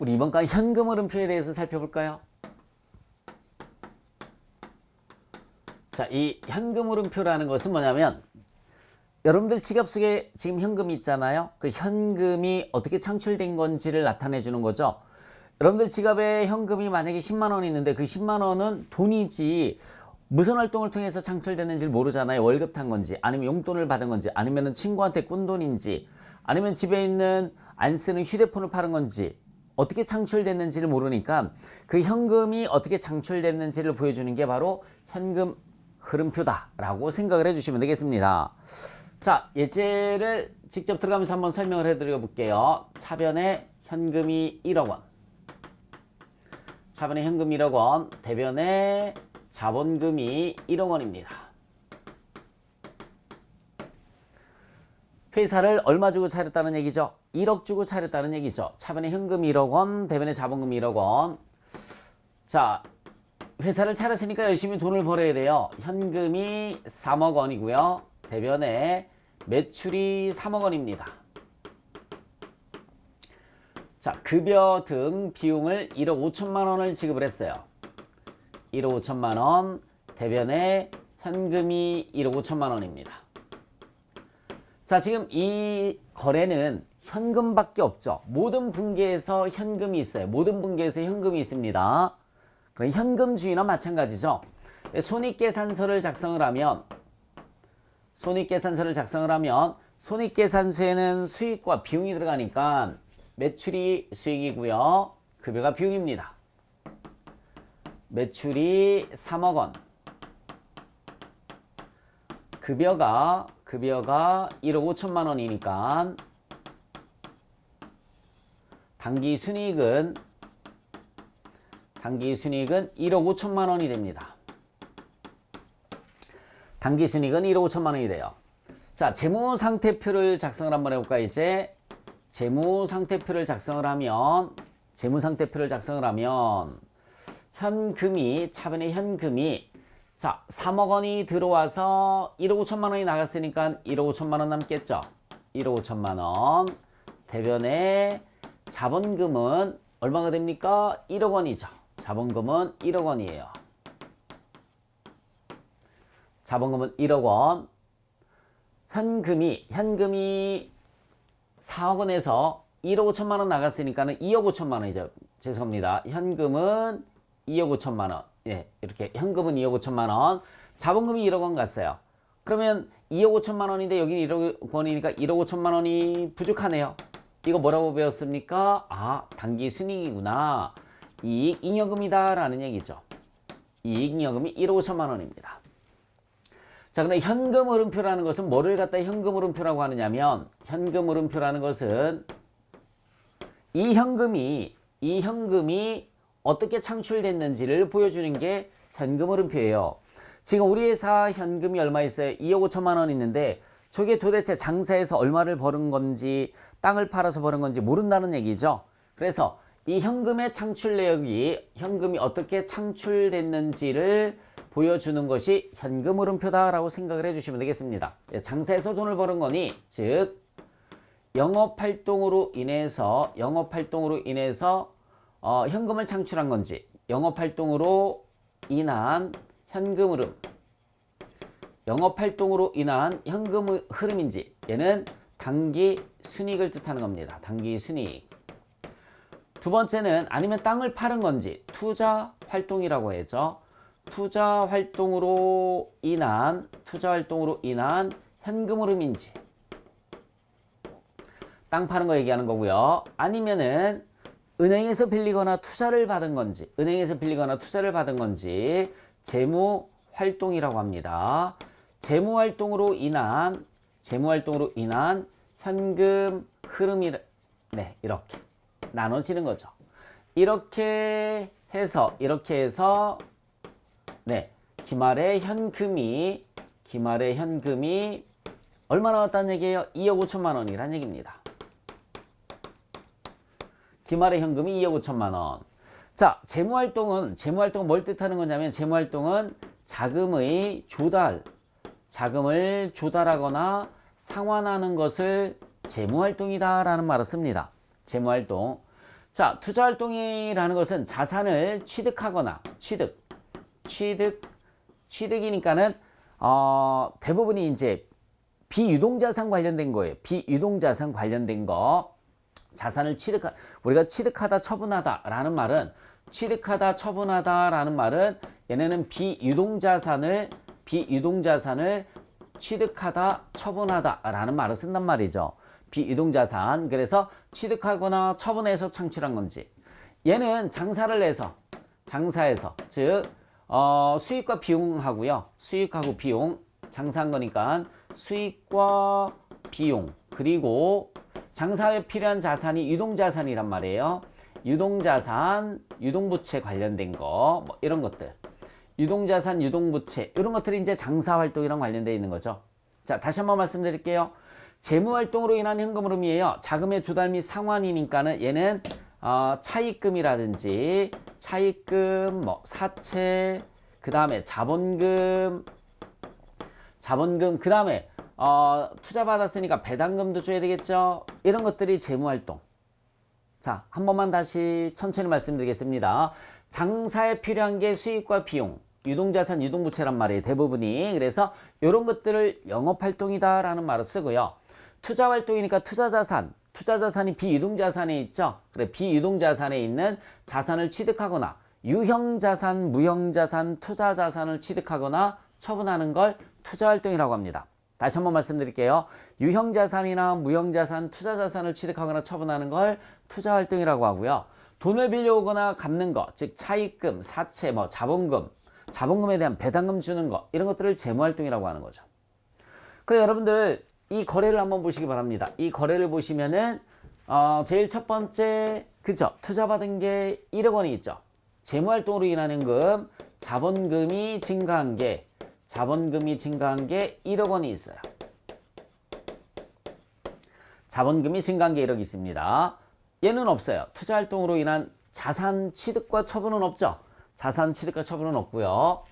우리 이번간 현금 흐름표에 대해서 살펴볼까요? 자, 이 현금 흐름표라는 것은 뭐냐면 여러분들 지갑 속에 지금 현금이 있잖아요. 그 현금이 어떻게 창출된 건지를 나타내 주는 거죠. 여러분들 지갑에 현금이 만약에 10만 원이 있는데 그 10만 원은 돈이지 무슨 활동을 통해서 창출됐는지 모르잖아요. 월급 탄 건지 아니면 용돈을 받은 건지 아니면 친구한테 꾼 돈인지 아니면 집에 있는 안 쓰는 휴대폰을 파는 건지 어떻게 창출됐는지를 모르니까 그 현금이 어떻게 창출됐는지를 보여주는 게 바로 현금 흐름표다라고 생각을 해주시면 되겠습니다. 자, 예제를 직접 들어가면서 한번 설명을 해드려 볼게요. 차변에 현금이 1억 원, 차변에 현금 1억 원, 대변에 자본금이 1억 원입니다. 회사를 얼마 주고 차렸다는 얘기죠? 1억 주고 차렸다는 얘기죠. 차변에 현금 1억 원, 대변에 자본금 1억 원. 자, 회사를 차렸으니까 열심히 돈을 벌어야 돼요. 현금이 3억 원이고요. 대변에 매출이 3억 원입니다. 자, 급여 등 비용을 1억 5천만 원을 지급을 했어요. 1억 5천만 원, 대변에 현금이 1억 5천만 원입니다. 자, 지금 이 거래는 현금밖에 없죠. 모든 분기에서 현금이 있어요. 모든 분기에서 현금이 있습니다. 그럼 현금주의나 마찬가지죠. 손익계산서를 작성을 하면 손익계산서에는 수익과 비용이 들어가니까 매출이 수익이고요. 급여가 비용입니다. 매출이 3억 원. 급여가 1억 5천만 원이니까 당기순이익은 1억 5천만 원이 됩니다. 당기순이익은 1억 5천만 원이 돼요. 자, 재무상태표를 작성을 한번 해볼까요? 이제 재무상태표를 작성을 하면 현금이 차변에 현금이 자 3억 원이 들어와서 1억 5천만 원이 나갔으니까 1억 5천만 원 남겠죠. 1억 5천만 원. 대변에 자본금은 얼마가 됩니까? 1억 원이죠. 자본금은 1억 원이에요. 자본금은 1억 원. 현금이 4억 원에서 1억 5천만 원 나갔으니까는 2억 5천만 원이죠. 죄송합니다. 현금은 2억 5천만 원. 예, 이렇게 현금은 2억 5천만 원. 자본금이 1억 원 갔어요. 그러면 2억 5천만 원인데 여기는 1억 원이니까 1억 5천만 원이 부족하네요. 이거 뭐라고 배웠습니까? 아, 당기순이익이구나. 이익잉여금이다 라는 얘기죠. 이익잉여금이 1억 5천만 원입니다. 자, 그럼 현금 흐름표라는 것은 뭐를 갖다 현금 흐름표라고 하느냐면 현금 흐름표라는 것은 이 현금이 어떻게 창출됐는지를 보여주는 게 현금 흐름표예요. 지금 우리 회사 현금이 얼마 있어요? 2억 5천만 원 있는데 저게 도대체 장사해서 얼마를 버는 건지 땅을 팔아서 버는 건지 모른다는 얘기죠. 그래서 이 현금의 창출 내역이 현금이 어떻게 창출됐는지를 보여주는 것이 현금 흐름표다라고 생각을 해주시면 되겠습니다. 장사해서 돈을 버는 거니 즉 영업활동으로 인해서 현금을 창출한 건지 영업활동으로 인한 현금 흐름 영업활동으로 인한 현금 흐름인지 얘는 당기순이익을 뜻하는 겁니다. 당기순이익. 두 번째는 아니면 땅을 파는 건지 투자활동이라고 해죠. 투자활동으로 인한 현금 흐름인지 땅 파는 거 얘기하는 거고요. 아니면은 은행에서 빌리거나 투자를 받은 건지 재무활동이라고 합니다. 재무활동으로 인한 현금 흐름이 이렇게 나눠지는 거죠. 이렇게 해서 기말에 현금이 얼마 나왔다는 얘기예요? 2억 5천만 원이란 얘기입니다. 기말의 현금이 2억 5천만 원. 자, 재무활동은 뭘 뜻하는 거냐면 재무활동은 자금을 조달하거나 상환하는 것을 재무활동이다 라는 말을 씁니다. 재무활동. 자, 투자활동이라는 것은 자산을 취득하거나 취득이니까는 대부분이 이제 비유동자산 관련된 거예요. 비유동자산 관련된 거. 자산을 우리가 취득하다 처분하다라는 말은 얘네는 비유동자산을 취득하다 처분하다라는 말을 쓴단 말이죠. 비유동자산. 그래서 취득하거나 처분해서 창출한 건지. 얘는 장사에서 즉 수익과 비용하고요. 수익하고 비용 장사한 거니까 수익과 비용 그리고 장사에 필요한 자산이 유동자산이란 말이에요. 유동자산, 유동부채 관련된 거, 뭐 이런 것들. 유동자산, 유동부채 이런 것들이 이제 장사활동이랑 관련되어 있는 거죠. 자, 다시 한번 말씀드릴게요. 재무활동으로 인한 현금 흐름이에요. 자금의 조달 및 상환이니까는 얘는 차입금이라든지 차입금, 뭐 사채, 그 다음에 자본금, 그 다음에 투자 받았으니까 배당금도 줘야 되겠죠. 이런 것들이 재무활동. 자, 한 번만 다시 천천히 말씀드리겠습니다. 장사에 필요한 게 수익과 비용, 유동자산, 유동부채란 말이에요. 대부분이. 그래서 이런 것들을 영업활동이다 라는 말을 쓰고요. 투자활동이니까 투자자산이 비유동자산에 있죠. 그래, 비유동자산에 있는 자산을 취득하거나 유형자산, 무형자산, 투자자산을 취득하거나 처분하는 걸 투자활동이라고 합니다. 다시 한번 말씀드릴게요. 유형자산이나 무형자산, 투자자산을 취득하거나 처분하는 걸 투자활동이라고 하고요. 돈을 빌려오거나 갚는 것, 즉 차입금, 사채, 뭐 자본금에 대한 배당금 주는 것, 이런 것들을 재무활동이라고 하는 거죠. 그래, 여러분들 이 거래를 한번 보시기 바랍니다. 이 거래를 보시면은 제일 첫 번째 그죠? 투자받은 게 1억 원이 있죠. 재무활동으로 인한 현금, 자본금이 증가한 게 1억 원이 있어요. 자본금이 증가한 게 1억 있습니다. 얘는 없어요. 투자활동으로 인한 자산 취득과 처분은 없죠. 자산 취득과 처분은 없고요.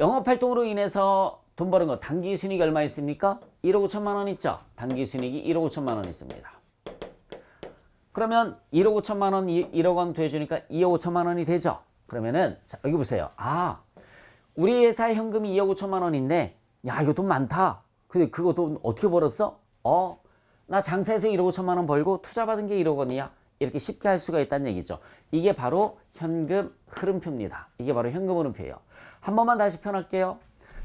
영업활동으로 인해서 돈 버는 거 단기 순이익이 얼마 있습니까? 1억 5천만 원 있죠. 단기 순이익이 1억 5천만 원 있습니다. 그러면 1억 5천만 원, 1억 원 더해주니까 2억 5천만 원이 되죠. 그러면은 자, 여기 보세요. 우리 회사의 현금이 2억 5천만 원인데 야, 이거 돈 많다. 근데 그거 돈 어떻게 벌었어? 나 장사해서 1억 5천만 원 벌고 투자받은 게 1억 원이야. 이렇게 쉽게 할 수가 있다는 얘기죠. 이게 바로 현금 흐름표입니다. 이게 바로 현금 흐름표예요. 한 번만 다시 펴놓을게요.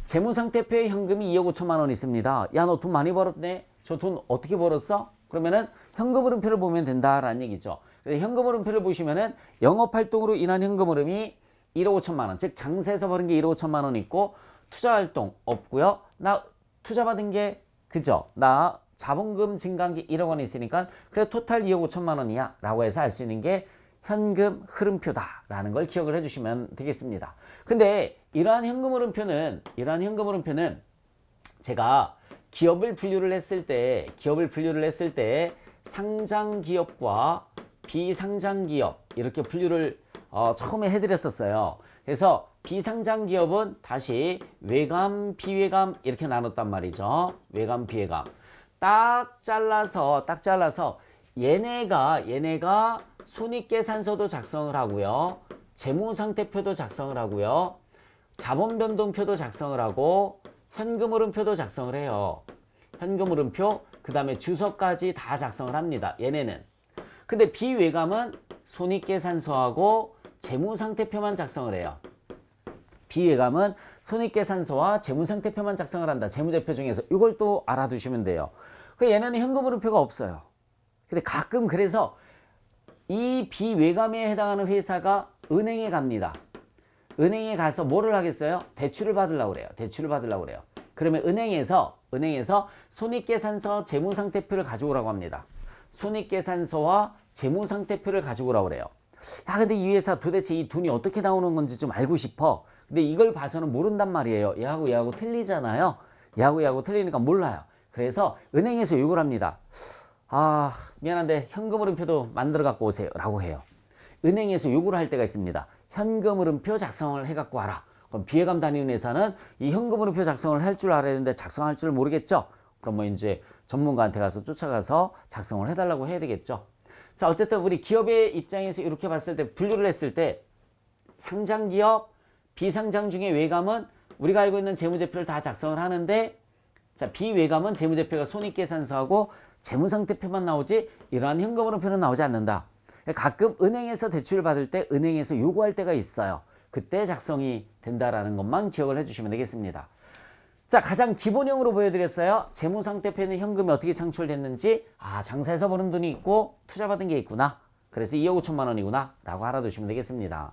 재무상태표에 현금이 2억 5천만 원 있습니다. 야, 너 돈 많이 벌었네. 저 돈 어떻게 벌었어? 그러면은 현금 흐름표를 보면 된다라는 얘기죠. 그래서 현금 흐름표를 보시면은 영업활동으로 인한 현금 흐름이 1억 5천만 원, 즉 장사에서 버는 게 1억 5천만 원 있고 투자활동 없고요. 나 투자받은 게 그죠? 나 자본금 증가한 게 1억 원이 있으니까 그래 토탈 2억 5천만 원이야 라고 해서 알 수 있는 게 현금 흐름표다 라는 걸 기억을 해주시면 되겠습니다. 근데 이러한 현금 흐름표는 제가 기업을 분류를 했을 때 상장 기업과 비상장 기업 이렇게 분류를 처음에 해드렸었어요. 그래서 비상장 기업은 다시 외감, 비외감 이렇게 나눴단 말이죠. 외감, 비외감. 딱 잘라서 얘네가 손익계산서도 작성을 하고요. 재무상태표도 작성을 하고요. 자본변동표도 작성을 하고 현금흐름표도 작성을 해요. 현금흐름표, 그 다음에 주소까지 다 작성을 합니다. 얘네는. 근데 비외감은 손익계산서하고 재무상태표만 작성을 해요. 비외감은 손익계산서와 재무상태표만 작성을 한다. 재무제표 중에서 이걸 또 알아두시면 돼요. 얘네는 현금흐름표가 없어요. 근데 가끔 그래서 이 비외감에 해당하는 회사가 은행에 갑니다. 은행에 가서 뭐를 하겠어요? 대출을 받으려고 그래요. 그러면 은행에서 손익계산서, 재무상태표를 가져오라고 합니다. 손익계산서와 재무상태표를 가져오라고 그래요. 야, 근데 이 회사 도대체 이 돈이 어떻게 나오는 건지 좀 알고 싶어. 근데 이걸 봐서는 모른단 말이에요. 얘하고 틀리잖아요. 얘하고 틀리니까 몰라요. 그래서 은행에서 요구를 합니다. 미안한데 현금흐름표도 만들어 갖고 오세요 라고 해요. 은행에서 요구를 할 때가 있습니다. 현금흐름표 작성을 해 갖고 와라. 그럼 비외감 다니는 회사는 이 현금흐름표 작성을 할 줄 알아야 되는데 작성할 줄 모르겠죠. 그럼 뭐 이제 전문가한테 가서 쫓아가서 작성을 해달라고 해야 되겠죠. 자, 어쨌든 우리 기업의 입장에서 이렇게 봤을 때 분류를 했을 때 상장기업, 비상장 중에 외감은 우리가 알고 있는 재무제표를 다 작성을 하는데 자, 비외감은 재무제표가 손익계산서하고 재무상태표만 나오지 이러한 현금흐름표는 나오지 않는다. 가끔 은행에서 대출을 받을 때 은행에서 요구할 때가 있어요. 그때 작성이 된다라는 것만 기억을 해주시면 되겠습니다. 자, 가장 기본형으로 보여드렸어요. 재무상태표에는 현금이 어떻게 창출됐는지 장사해서 버는 돈이 있고 투자받은 게 있구나. 그래서 2억 5천만 원이구나 라고 알아두시면 되겠습니다.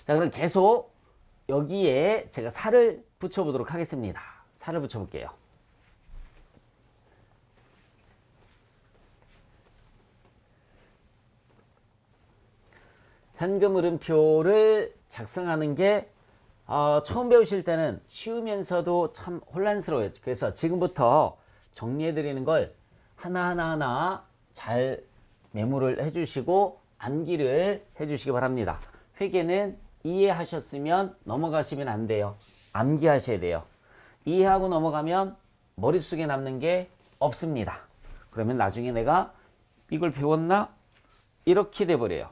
자, 그럼 계속 여기에 제가 살을 붙여보도록 하겠습니다. 살을 붙여볼게요. 현금흐름표를 작성하는 게 처음 배우실 때는 쉬우면서도 참 혼란스러워요. 그래서 지금부터 정리해드리는 걸 하나하나 잘 메모를 해주시고 암기를 해주시기 바랍니다. 회계는 이해하셨으면 넘어가시면 안 돼요. 암기하셔야 돼요. 이해하고 넘어가면 머릿속에 남는 게 없습니다. 그러면 나중에 내가 이걸 배웠나? 이렇게 돼버려요.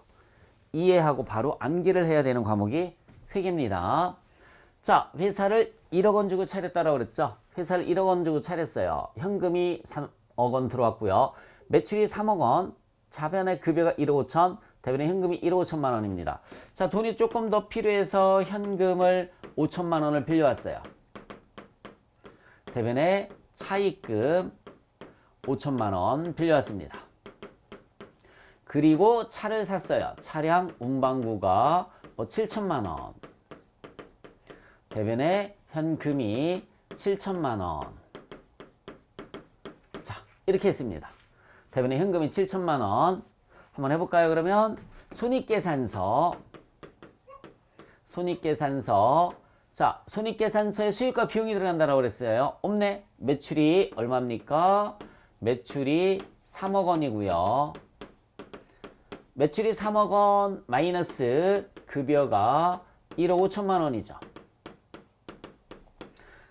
이해하고 바로 암기를 해야 되는 과목이 회계입니다. 자, 회사를 1억 원 주고 차렸다라고 그랬죠. 회사를 1억 원 주고 차렸어요. 현금이 3억 원 들어왔고요. 매출이 3억 원, 자변의 급여가 1억 5천, 대변의 현금이 1억 5천만 원입니다. 자, 돈이 조금 더 필요해서 현금을 5천만 원을 빌려왔어요. 대변의 차입금 5천만 원 빌려왔습니다. 그리고 차를 샀어요. 차량 운반구가 7천만 원. 대변의 현금이 7천만 원. 자, 이렇게 했습니다. 대변의 현금이 7천만 원. 한번 해볼까요? 그러면 손익계산서. 자, 손익계산서에 수익과 비용이 들어간다라고 그랬어요. 없네. 매출이 얼마입니까? 매출이 3억 원이고요. 매출이 3억 원 마이너스 급여가 1억 5천만 원이죠.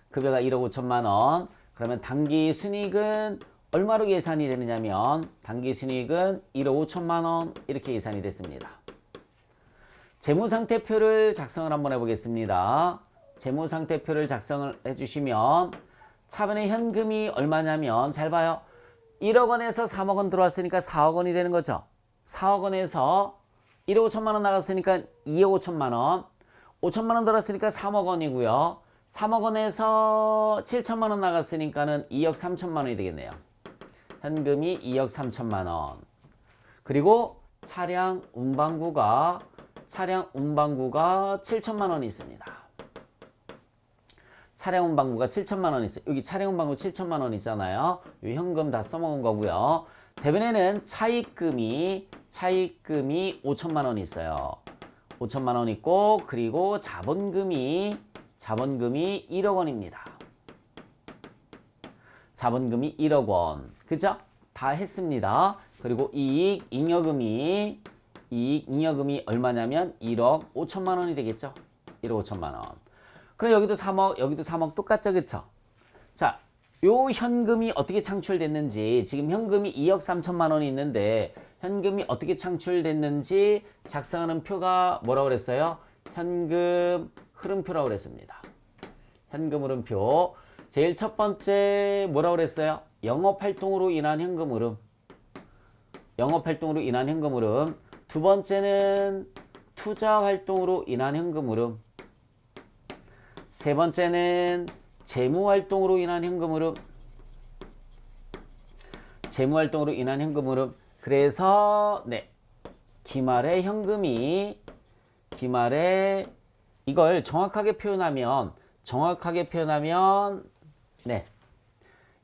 급여가 1억 5천만 원. 그러면 당기순이익은 얼마로 계산이 되느냐면 당기순이익은 1억 5천만 원 이렇게 계산이 됐습니다. 재무상태표를 작성을 한번 해보겠습니다. 재무상태표를 작성을 해주시면 차변의 현금이 얼마냐면 잘 봐요. 1억 원에서 3억 원 들어왔으니까 4억 원이 되는 거죠. 4억 원에서 1억 5천만 원 나갔으니까 2억 5천만 원. 5천만 원 들어왔으니까 3억 원이고요. 3억 원에서 7천만 원 나갔으니까는 2억 3천만 원이 되겠네요. 현금이 2억 3천만 원. 그리고 차량 운반구가 7천만 원이 있습니다. 차량 운반구가 7천만 원이 있어요. 여기 차량 운반구 7천만 원 있잖아요. 이 현금 다 써먹은 거고요. 대변에는 차입금이 5천만 원 있어요. 5천만 원 있고 그리고 자본금이 1억 원입니다. 자본금이 1억 원. 그죠? 다 했습니다. 그리고 이익 잉여금이 얼마냐면 1억 5천만 원이 되겠죠? 1억 5천만 원. 그럼 여기도 3억 똑같죠? 그쵸? 자, 요 현금이 어떻게 창출됐는지 지금 현금이 2억 3천만 원이 있는데 현금이 어떻게 창출됐는지 작성하는 표가 뭐라고 그랬어요? 현금 흐름표라고 그랬습니다. 현금 흐름표. 제일 첫 번째 뭐라고 그랬어요? 영업활동으로 인한 현금 흐름. 영업활동으로 인한 현금 흐름. 두 번째는 투자활동으로 인한 현금 흐름. 세 번째는 재무활동으로 인한 현금 흐름. 재무활동으로 인한 현금 흐름. 그래서 기말에 현금이 이걸 정확하게 표현하면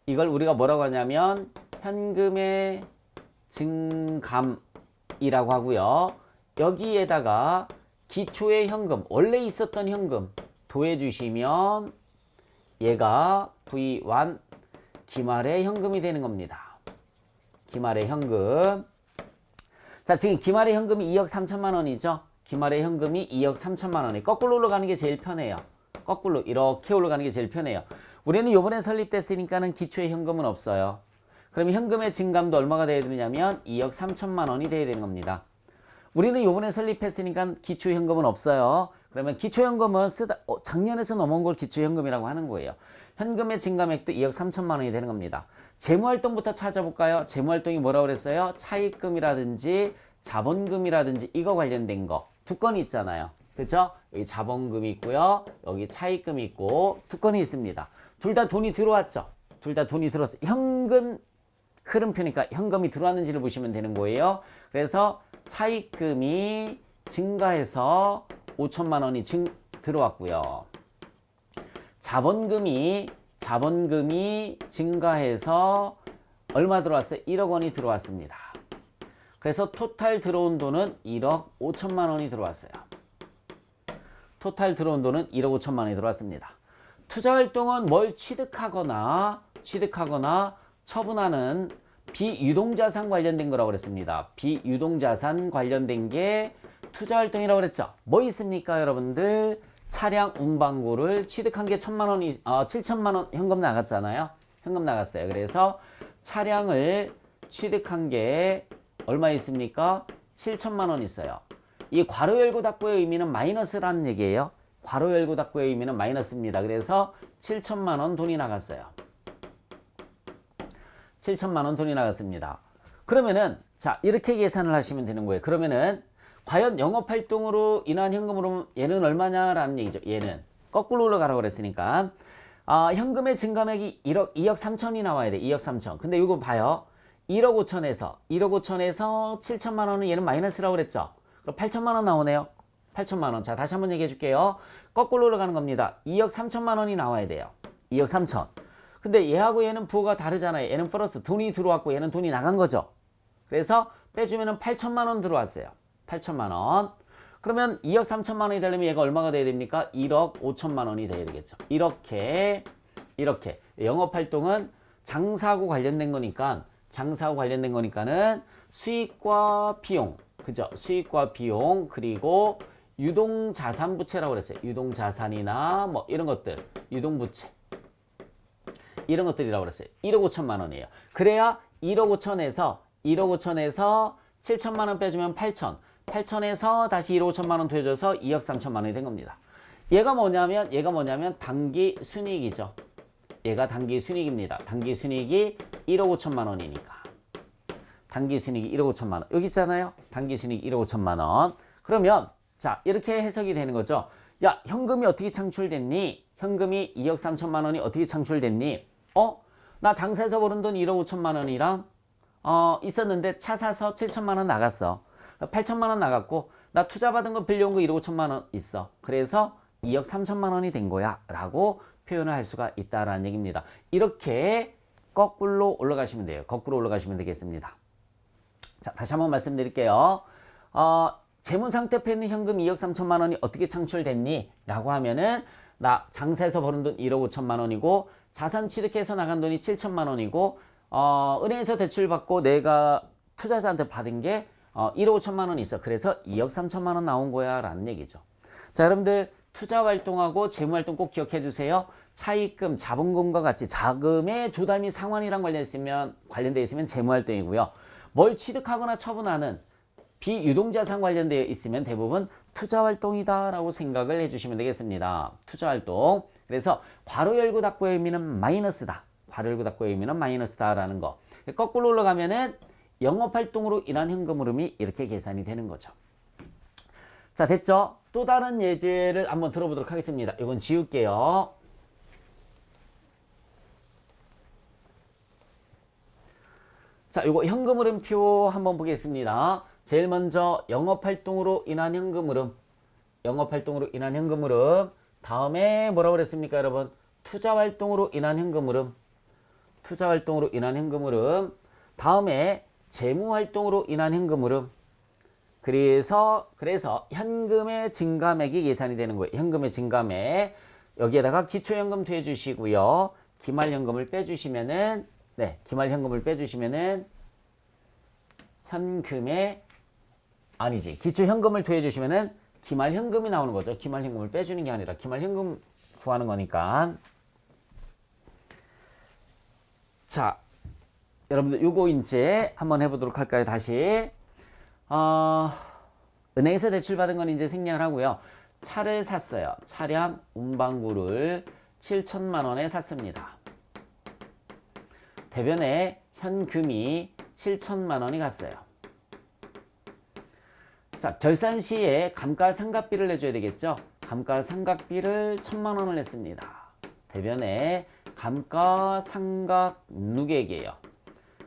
이걸 우리가 뭐라고 하냐면 현금의 증감이라고 하고요. 여기에다가 기초의 현금, 원래 있었던 현금 더해주시면 얘가 V1 기말의 현금이 되는 겁니다. 기말의 현금. 자, 지금 기말의 현금이 2억 3천만 원이죠. 기말의 현금이 2억 3천만 원이 거꾸로 올라가는 게 제일 편해요. 거꾸로 이렇게 올라가는 게 제일 편해요. 우리는 요번에 설립됐으니까는 기초의 현금은 없어요. 그럼 현금의 증감도 얼마가 돼야 되냐면 2억 3천만 원이 돼야 되는 겁니다. 우리는 요번에 설립했으니까 기초현금은 없어요. 그러면 기초현금은 작년에서 넘어온 걸 기초현금이라고 하는 거예요. 현금의 증감액도 2억 3천만 원이 되는 겁니다. 재무활동부터 찾아볼까요? 재무활동이 뭐라고 그랬어요? 차입금이라든지 자본금이라든지 이거 관련된 거 두 건이 있잖아요. 그렇죠? 여기 자본금이 있고요. 여기 차입금이 있고 두 건이 있습니다. 둘 다 돈이 들어왔죠? 둘 다 돈이 들어왔어요. 현금 흐름표니까 현금이 들어왔는지를 보시면 되는 거예요. 그래서 차입금이 증가해서 5천만 원이 들어왔고요. 자본금이 증가해서 얼마 들어왔어요? 1억 원이 들어왔습니다. 그래서 토탈 들어온 돈은 1억 5천만 원이 들어왔어요. 토탈 들어온 돈은 1억 5천만 원이 들어왔습니다. 투자활동은 뭘 취득하거나 처분하는 비유동자산 관련된 거라고 그랬습니다. 비유동자산 관련된 게 투자활동이라고 그랬죠. 뭐 있습니까 여러분들? 차량 운반고를 취득한 게 7천만 원 현금 나갔잖아요. 현금 나갔어요. 그래서 차량을 취득한 게 얼마 있습니까? 7천만 원 있어요. 이 괄호 열고 닫고의 의미는 마이너스라는 얘기예요. 괄호 열고 닫고의 의미는 마이너스입니다. 그래서 7천만 원 돈이 나갔어요. 7천만 원 돈이 나갔습니다. 그러면은 자 이렇게 계산을 하시면 되는 거예요. 그러면은 과연 영업활동으로 인한 현금으로 얘는 얼마냐라는 얘기죠. 얘는 거꾸로 올라가라고 그랬으니까 현금의 증감액이 2억 3천이 나와야 돼. 2억 3천. 근데 이거 봐요. 1억 5천에서 7천만 원은 얘는 마이너스라고 그랬죠. 그럼 8천만 원 나오네요. 8천만 원. 자 다시 한번 얘기해 줄게요. 거꾸로 올라가는 겁니다. 2억 3천만 원이 나와야 돼요. 2억 3천. 근데 얘하고 얘는 부호가 다르잖아요. 얘는 플러스 돈이 들어왔고 얘는 돈이 나간 거죠. 그래서 빼주면은 8천만 원 들어왔어요. 8천만 원. 그러면 2억 3천만 원이 되려면 얘가 얼마가 돼야 됩니까? 1억 5천만 원이 돼야 되겠죠. 이렇게 영업활동은 장사하고 관련된 거니까는 수익과 비용, 그죠? 수익과 비용 그리고 유동자산부채라고 그랬어요. 유동자산이나 뭐 이런 것들, 유동부채 이런 것들이라고 그랬어요. 1억 5천만 원이에요. 그래야 1억 5천에서 7천만 원 빼주면 8천에서 다시 1억 5천만 원 더해줘서 2억 3천만 원이 된 겁니다. 얘가 뭐냐면 단기 순이익이죠. 얘가 단기 순이익입니다. 단기 순이익이 1억 5천만 원이니까. 단기 순이익이 1억 5천만 원. 여기 있잖아요. 단기 순이익 1억 5천만 원. 그러면 자 이렇게 해석이 되는 거죠. 야 현금이 어떻게 창출됐니? 현금이 2억 3천만 원이 어떻게 창출됐니? 나 장사해서 버는 돈 1억 5천만 원이랑 있었는데 차 사서 7천만 원 나갔어. 8천만 원 나갔고 나 투자 받은 거 빌려온 거 1억 5천만 원 있어. 그래서 2억 3천만 원이 된 거야 라고 표현을 할 수가 있다라는 얘기입니다. 이렇게 거꾸로 올라가시면 돼요. 거꾸로 올라가시면 되겠습니다. 자 다시 한번 말씀드릴게요. 재무상태표에 있는 현금 2억 3천만 원이 어떻게 창출됐니? 라고 하면은 나 장사해서 버는 돈 1억 5천만 원이고 자산 취득해서 나간 돈이 7천만 원이고 은행에서 대출 받고 내가 투자자한테 받은 게 1억 5천만 원이 있어. 그래서 2억 3천만 원 나온 거야 라는 얘기죠. 자 여러분들 투자활동하고 재무활동 꼭 기억해 주세요. 차입금, 자본금과 같이 자금의 조달 상환이랑 관련되어 있으면 재무활동이고요. 뭘 취득하거나 처분하는 비유동자산 관련되어 있으면 대부분 투자활동이다 라고 생각을 해주시면 되겠습니다. 투자활동. 그래서 괄호 열고 닫고의 의미는 마이너스다. 괄호 열고 닫고의 의미는 마이너스다 라는 거. 거꾸로 올라가면은 영업활동으로 인한 현금 흐름이 이렇게 계산이 되는 거죠. 자 됐죠? 또 다른 예제를 한번 들어보도록 하겠습니다. 이건 지울게요. 자 이거 현금 흐름표 한번 보겠습니다. 제일 먼저 영업활동으로 인한 현금 흐름. 영업활동으로 인한 현금 흐름. 다음에 뭐라고 그랬습니까 여러분? 투자활동으로 인한 현금 흐름. 투자활동으로 인한 현금 흐름. 다음에 재무활동으로 인한 현금 흐름. 그래서 현금의 증감액이 계산이 되는 거예요. 현금의 증감액. 여기에다가 기초현금 더해 주시고요. 기말현금을 빼주시면은 기말현금을 빼주시면은 현금의 기초현금을 더해 주시면은 기말현금이 나오는 거죠. 기말현금을 빼주는 게 아니라 기말현금 구하는 거니까. 자, 여러분들 요거 이제 한번 해보도록 할까요? 다시. 은행에서 대출 받은 건 이제 생략을 하고요. 차를 샀어요. 차량 운반구를 7천만 원에 샀습니다. 대변에 현금이 7천만 원이 갔어요. 자, 결산 시에 감가상각비를 내줘야 되겠죠? 감가상각비를 1천만 원을 냈습니다. 대변에 감가상각 누계액이에요.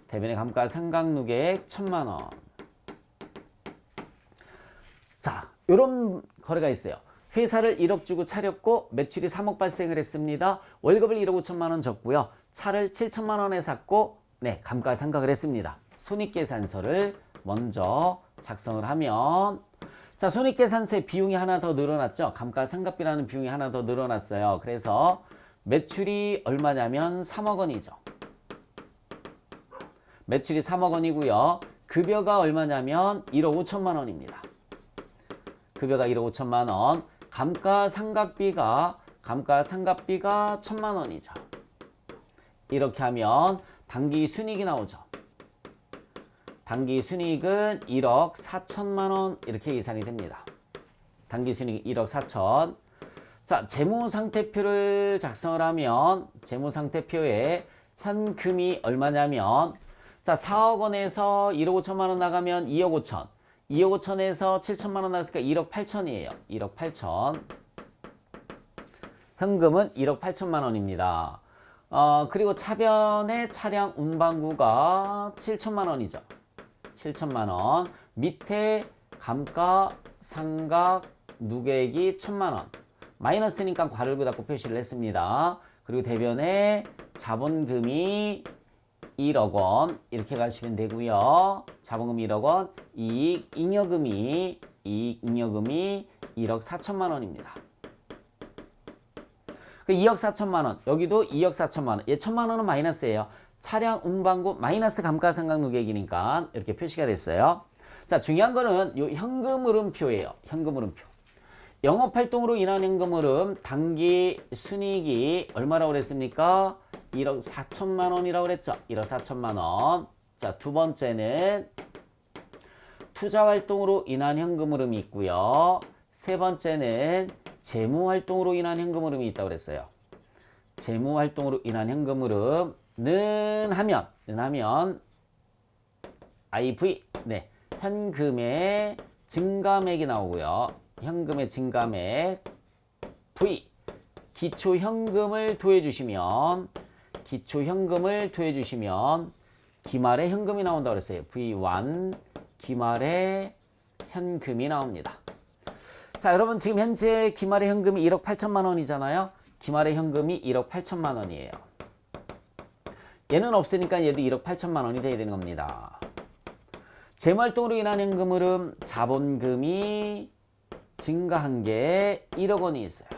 대변에 감가상각 누계액 1천만 원. 자, 요런 거래가 있어요. 회사를 1억 주고 차렸고 매출이 3억 발생을 했습니다. 월급을 1억 5천만 원 줬고요. 차를 7천만 원에 샀고 네, 감가상각을 했습니다. 손익계산서를 먼저 작성을 하면 자, 손익계산서의 비용이 하나 더 늘어났죠. 감가상각비라는 비용이 하나 더 늘어났어요. 그래서 매출이 얼마냐면 3억 원이죠. 매출이 3억 원이고요. 급여가 얼마냐면 1억 5천만 원입니다. 급여가 1억 5천만 원. 감가상각비가 1천만 원이죠. 이렇게 하면 당기순이익이 나오죠. 당기순이익은 1억 4천만 원 이렇게 계산이 됩니다. 당기순이익 1억 4천. 자, 재무상태표를 작성을 하면 재무상태표에 현금이 얼마냐면 자, 4억 원에서 1억 5천만 원 나가면 2억 5천. 2억 5천에서 7천만 원 나왔으니까 1억 8천이에요. 1억 8천. 현금은 1억 8천만 원입니다. 그리고 차변의 차량 운반구가 7천만 원이죠. 7천만 원. 밑에 감가상각 누계액이 1천만 원. 마이너스니까 괄호를 닫고 표시를 했습니다. 그리고 대변에 자본금이 1억 원 이렇게 가시면 되고요. 자본금 1억 원, 잉여금이 1억 4천만 원입니다. 그 2억 4천만 원, 여기도 2억 4천만 원. 얘 1천만 원은 마이너스예요. 차량 운반구 마이너스 감가상각 누계액이니까 이렇게 표시가 됐어요. 자, 중요한 거는 요 현금 흐름표예요. 현금 흐름표. 영업활동으로 인한 현금 흐름 당기 순이익이 얼마라고 그랬습니까? 1억 4천만 원이라고 그랬죠. 1억 4천만 원. 자, 두 번째는 투자활동으로 인한 현금 흐름이 있고요. 세 번째는 재무활동으로 인한 현금 흐름이 있다고 그랬어요. 재무활동으로 인한 현금 흐름은 하면 IV 네, 현금의 증감액이 나오고요. 현금의 증감액 V 기초현금을 토해주시면 기말에 현금이 나온다고 그랬어요. V1 기말에 현금이 나옵니다. 자, 여러분 지금 현재 기말의 현금이 1억 8천만 원이잖아요. 기말의 현금이 1억 8천만 원이에요. 얘는 없으니까 얘도 1억 8천만 원이 돼야 되는 겁니다. 재무활동으로 인한 현금 흐름 자본금이 증가한 게 1억 원이 있어요.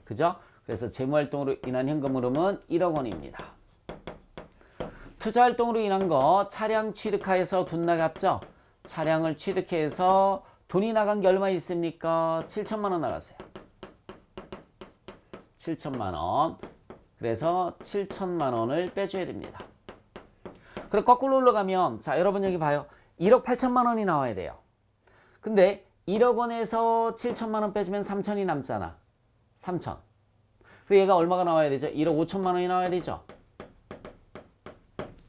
그죠? 그래서 재무활동으로 인한 현금 흐름은 1억 원입니다. 투자활동으로 인한 거 차량 취득하여서 돈 나갔죠? 차량을 취득해서 돈이 나간 게 얼마 있습니까? 7천만 원 나갔어요. 7천만 원. 그래서 7천만 원을 빼줘야 됩니다. 그리고 거꾸로 올라가면 자, 여러분 여기 봐요. 1억 8천만 원이 나와야 돼요. 근데 1억 원에서 7천만 원 빼주면 3천이 남잖아. 3천. 그리고 얘가 얼마가 나와야 되죠? 1억 5천만 원이 나와야 되죠?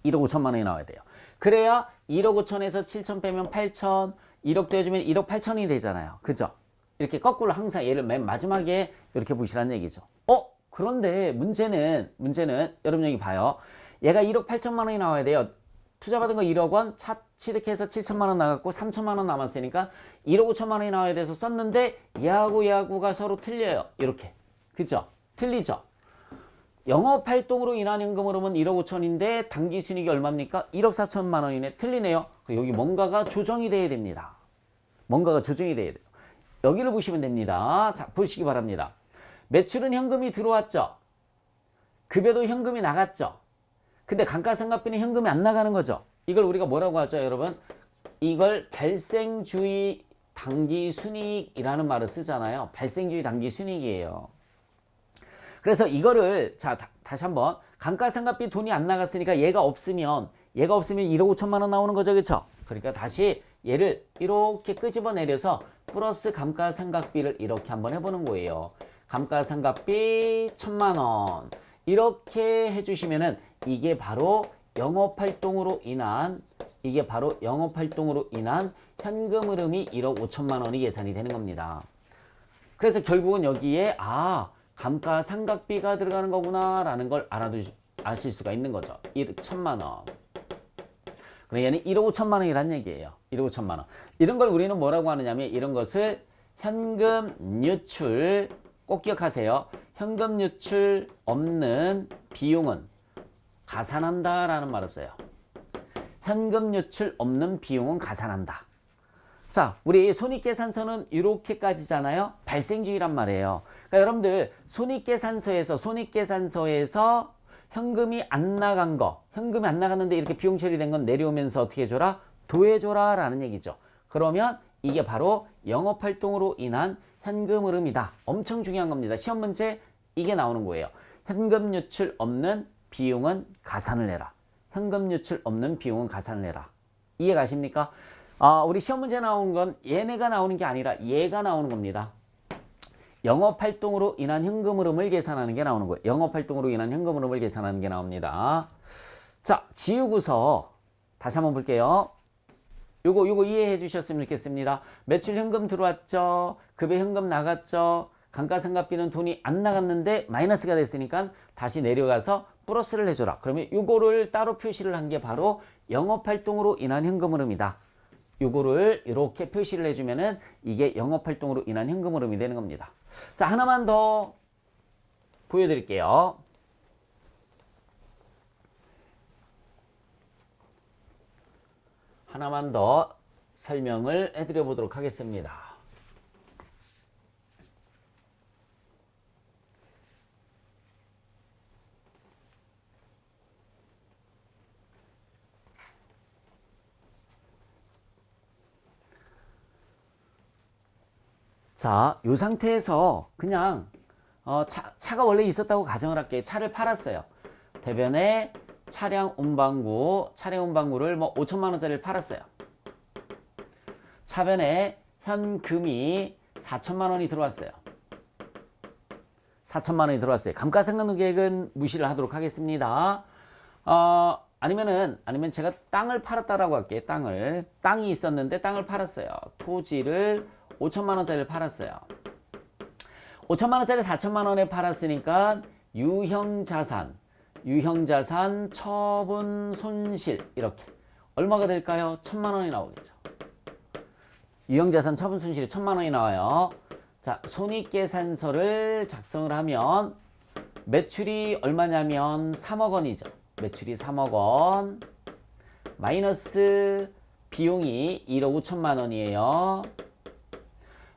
1억 5천만 원이 나와야 돼요. 그래야 1억 5천에서 7천 빼면 8천, 1억 떼주면 1억 8천이 되잖아요. 그죠? 이렇게 거꾸로 항상 얘를 맨 마지막에 이렇게 보시라는 얘기죠. 그런데 문제는 여러분 여기 봐요. 얘가 1억 8천만 원이 나와야 돼요. 투자 받은 거 1억 원, 차 취득해서 7천만 원 나갔고 3천만 원 남았으니까 1억 5천만 원이 나와야 돼서 썼는데 얘하고가 서로 틀려요. 이렇게. 그죠? 틀리죠? 영업활동으로 인한 현금 흐름은 1억 5천인데 당기순이익이 얼마입니까? 1억 4천만 원이네. 틀리네요. 여기 뭔가가 조정이 돼야 됩니다. 뭔가가 조정이 돼야 돼요. 여기를 보시면 됩니다. 자, 보시기 바랍니다. 매출은 현금이 들어왔죠. 급여도 현금이 나갔죠. 근데 감가상각비는 현금이 안 나가는 거죠. 이걸 우리가 뭐라고 하죠, 여러분? 이걸 발생주의 당기순이익이라는 말을 쓰잖아요. 발생주의 당기순이익이에요. 그래서 이거를 자 다시 한번 감가상각비 돈이 안 나갔으니까 얘가 없으면 1억 5천만 원 나오는 거죠. 그렇죠? 그러니까 다시 얘를 이렇게 끄집어내려서 플러스 감가상각비를 이렇게 한번 해보는 거예요. 감가상각비 1,000만 원 이렇게 해주시면은 이게 바로 영업활동으로 인한 현금 흐름이 1억 5천만 원이 계산이 되는 겁니다. 그래서 결국은 여기에 감가상각비가 들어가는 거구나 라는 걸 아실 수가 있는 거죠. 1,000만 원. 그럼 얘는 1억 5천만 원이란 얘기예요. 1억 5천만 원. 이런 걸 우리는 뭐라고 하느냐면 이런 것을 현금 유출, 꼭 기억하세요. 현금 유출 없는 비용은 가산한다 라는 말을 써요. 현금 유출 없는 비용은 가산한다. 자, 우리 손익계산서는 이렇게까지잖아요. 발생주의란 말이에요. 그러니까 여러분들 손익계산서에서 현금이 안 나갔는데 이렇게 비용 처리된 건 내려오면서 어떻게 해줘라? 도해줘라 라는 얘기죠. 그러면 이게 바로 영업활동으로 인한 현금 흐름이다. 엄청 중요한 겁니다. 시험 문제 이게 나오는 거예요. 현금 유출 없는 비용은 가산을 해라. 현금 유출 없는 비용은 가산을 해라. 이해가십니까? 우리 시험 문제 나온 건 얘네가 나오는 게 아니라 얘가 나오는 겁니다. 영업활동으로 인한 현금 흐름을 계산하는 게 나오는 거예요. 영업활동으로 인한 현금 흐름을 계산하는 게 나옵니다. 자, 지우고서 다시 한번 볼게요. 요거 이해해 주셨으면 좋겠습니다. 매출 현금 들어왔죠. 급여 현금 나갔죠. 감가상각비는 돈이 안 나갔는데 마이너스가 됐으니까 다시 내려가서 플러스를 해줘라. 그러면 요거를 따로 표시를 한 게 바로 영업활동으로 인한 현금 흐름이다. 요거를 이렇게 표시를 해주면은 이게 영업활동으로 인한 현금 흐름이 되는 겁니다. 자, 하나만 더 보여드릴게요. 하나만 더 설명을 해드려 보도록 하겠습니다. 자, 이 상태에서 그냥 차가 원래 있었다고 가정을 할게요. 차를 팔았어요. 대변에 차량 운반구를 뭐 5천만 원짜리를 팔았어요. 차변에 현금이 4천만 원이 들어왔어요. 4천만 원이 들어왔어요. 감가상각 계획은 무시를 하도록 하겠습니다. 아니면 제가 땅을 팔았다라고 할게요. 땅이 있었는데 땅을 팔았어요. 토지를 5천만 원짜리를 팔았어요. 5천만 원짜리 4천만 원에 팔았으니까 유형자산 처분 손실 이렇게 얼마가 될까요? 1,000만 원이 나오겠죠. 유형자산 처분 손실이 1,000만 원이 나와요. 자, 손익계산서를 작성을 하면 매출이 얼마냐면 3억 원이죠. 매출이 3억 원 마이너스 비용이 1억 5천만 원이에요.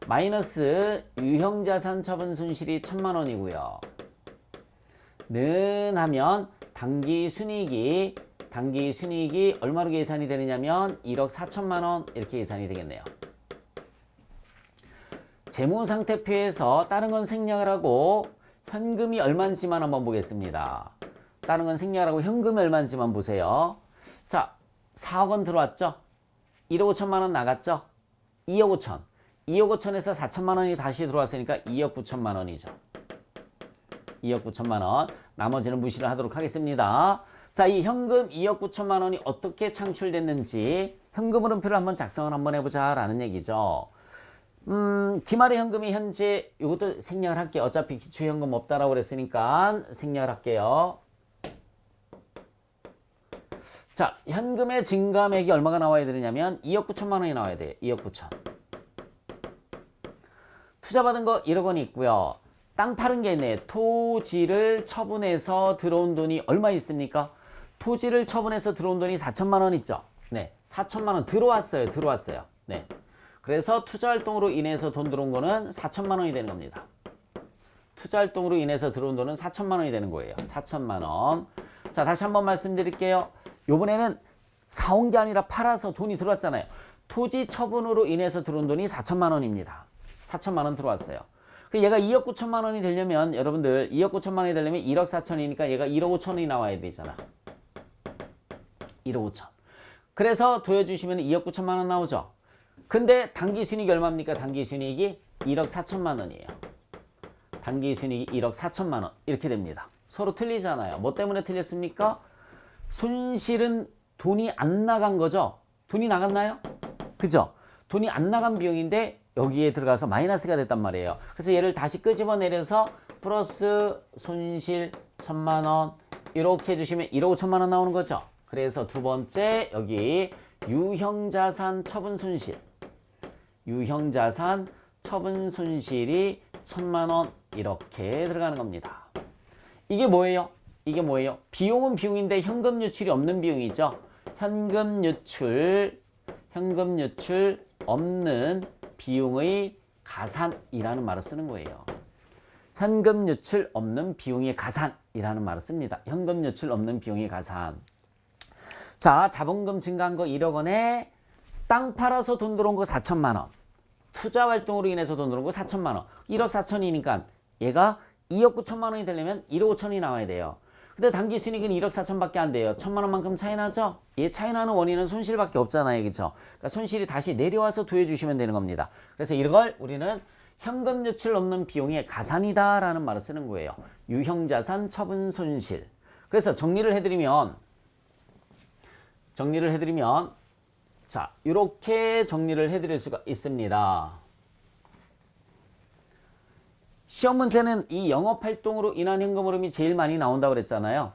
마이너스 유형자산 처분 손실이 1,000만 원이고요. 는 하면 당기순이익이 얼마로 계산이 되느냐면 1억 4천만 원 이렇게 계산이 되겠네요. 재무상태표에서 다른 건 생략을 하고 현금이 얼마인지만 한번 보겠습니다. 다른 건 생략을 하고 현금이 얼마인지만 보세요. 자, 4억 원 들어왔죠? 1억 5천만 원 나갔죠? 2억 5천. 2억 5천에서 4천만 원이 다시 들어왔으니까 2억 9천만 원이죠. 2억 9천만 원. 나머지는 무시를 하도록 하겠습니다. 자, 이 현금 2억 9천만 원이 어떻게 창출됐는지 현금 흐름표를 한번 작성을 한번 해보자 라는 얘기죠. 기말의 현금이 현재 이것도 생략을 할게요. 어차피 기초현금 없다라고 그랬으니까 생략을 할게요. 자, 현금의 증감액이 얼마가 나와야 되느냐면 2억 9천만 원이 나와야 돼요. 2억 9천. 투자받은 거 1억 원이 있고요. 땅 파는 게 있네. 토지를 처분해서 들어온 돈이 얼마 있습니까? 토지를 처분해서 들어온 돈이 4천만 원 있죠. 네, 4천만 원 들어왔어요. 네. 그래서 투자활동으로 인해서 돈 들어온 거는 4천만 원이 되는 겁니다. 투자활동으로 인해서 들어온 돈은 4천만 원이 되는 거예요. 4천만 원. 자, 다시 한번 말씀드릴게요. 요번에는 사온 게 아니라 팔아서 돈이 들어왔잖아요. 토지 처분으로 인해서 들어온 돈이 4천만 원입니다. 4천만 원 들어왔어요. 얘가 2억 9천만 원이 되려면 여러분들 2억 9천만 원이 되려면 1억 4천이니까 얘가 1억 5천이 나와야 되잖아. 1억 5천. 그래서 도와주시면 2억 9천만 원 나오죠. 근데 당기순이익이 얼마입니까? 당기순이익이 1억 4천만 원이에요. 당기순이익이 1억 4천만 원 이렇게 됩니다. 서로 틀리잖아요. 뭐 때문에 틀렸습니까? 손실은 돈이 안 나간 거죠. 돈이 나갔나요? 그죠? 돈이 안 나간 비용인데 여기에 들어가서 마이너스가 됐단 말이에요. 그래서 얘를 다시 끄집어내려서 플러스 손실 1천만 원 이렇게 해주시면 1억 5천만 원 나오는 거죠. 그래서 두 번째 여기 유형자산 처분 손실, 유형자산 처분 손실이 1천만 원 이렇게 들어가는 겁니다. 이게 뭐예요? 이게 뭐예요? 비용은 비용인데 현금 유출이 없는 비용이죠. 현금 유출 없는 비용의 가산이라는 말을 쓰는 거예요. 현금 유출 없는 비용의 가산이라는 말을 씁니다. 현금 유출 없는 비용의 가산. 자, 자본금 증가한 거 1억 원에 땅 팔아서 돈 들어온 거 4천만 원. 투자 활동으로 인해서 돈 들어온 거 4천만 원. 1억 4천이니까 얘가 2억 9천만 원이 되려면 1억 5천이 나와야 돼요. 근데 당기 순이익은 1억 4천밖에 안 돼요. 1천만 원만큼 차이 나죠? 이 차이 나는 원인은 손실밖에 없잖아요. 그렇죠? 그러니까 손실이 다시 내려와서 도와주시면 되는 겁니다. 그래서 이걸 우리는 현금 유출 없는 비용의 가산이다 라는 말을 쓰는 거예요. 유형자산 처분 손실. 그래서 정리를 해드리면 자, 이렇게 정리를 해드릴 수가 있습니다. 시험 문제는 이 영업활동으로 인한 현금 흐름이 제일 많이 나온다고 그랬잖아요.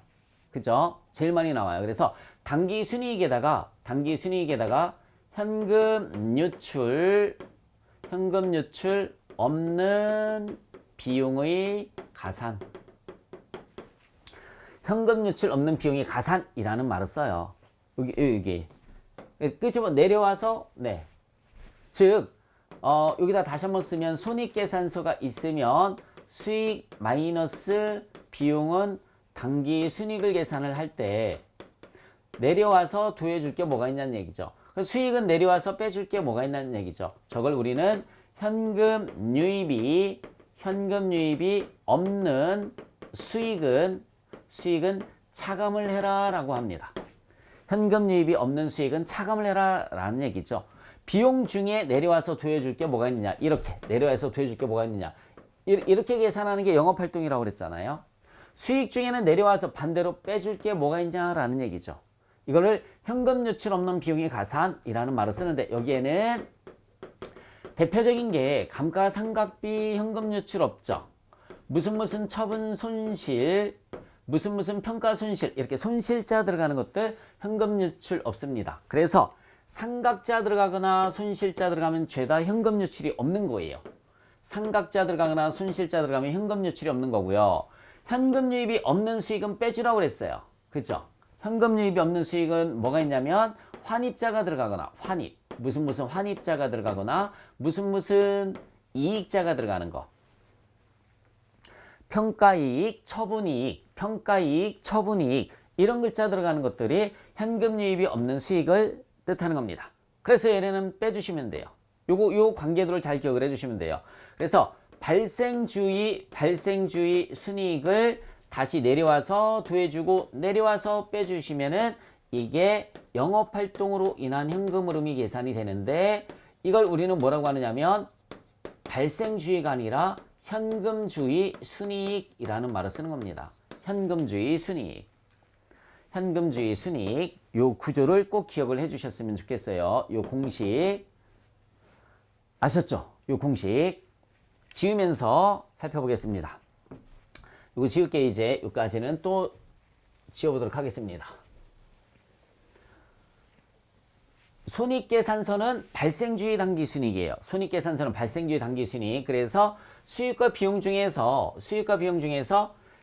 그죠? 제일 많이 나와요. 그래서 당기순이익에다가 현금 유출 없는 비용의 가산. 현금 유출 없는 비용의 가산이라는 말을 써요. 여기. 끄집어 내려와서, 네. 즉, 여기다 다시 한번 쓰면 손익계산서가 있으면 수익 마이너스 비용은 당기순이익을 계산을 할 때 내려와서 더해줄 게 뭐가 있냐는 얘기죠. 수익은 내려와서 빼줄 게 뭐가 있냐는 얘기죠. 저걸 우리는 현금 유입이 없는 수익은 차감을 해라 라고 합니다. 현금 유입이 없는 수익은 차감을 해라 라는 얘기죠. 비용 중에 내려와서 더해줄 게 뭐가 있느냐. 이렇게 내려와서 더해줄 게 뭐가 있느냐. 이렇게 계산하는 게 영업활동이라고 그랬잖아요. 수익 중에는 내려와서 반대로 빼줄 게 뭐가 있냐라는 얘기죠. 이거를 현금 유출 없는 비용의 가산이라는 말을 쓰는데 여기에는 대표적인 게 감가상각비 현금 유출 없죠. 무슨 처분 손실, 무슨 평가 손실 이렇게 손실자 들어가는 것들 현금 유출 없습니다. 그래서 상각자 들어가거나 손실자 들어가면 죄다 현금 유출이 없는 거예요. 상각자 들어가거나 손실자 들어가면 현금 유출이 없는 거고요. 현금 유입이 없는 수익은 빼주라고 그랬어요. 그죠? 현금 유입이 없는 수익은 뭐가 있냐면 환입자가 들어가거나 무슨 환입자가 들어가거나 무슨 이익자가 들어가는 거. 평가이익, 처분이익 이런 글자 들어가는 것들이 현금 유입이 없는 수익을 뜻하는 겁니다. 그래서 얘네는 빼주시면 돼요. 요 관계들을 잘 기억을 해주시면 돼요. 그래서 발생주의 순이익을 다시 내려와서 더해주고 내려와서 빼주시면은 이게 영업활동으로 인한 현금 흐름이 계산이 되는데 이걸 우리는 뭐라고 하느냐면 발생주의가 아니라 현금주의 순이익이라는 말을 쓰는 겁니다. 현금주의 순이익. 요 구조를 꼭 기억을 해 주셨으면 좋겠어요. 요 공식 아셨죠? 요 공식 지우면서 살펴보겠습니다. 요거 지울게 이제 요까지는 또 지워보도록 하겠습니다. 손익계산서는 발생주의 당기순이익이에요. 손익계산서는 발생주의 당기순이익. 그래서 수익과 비용 중에서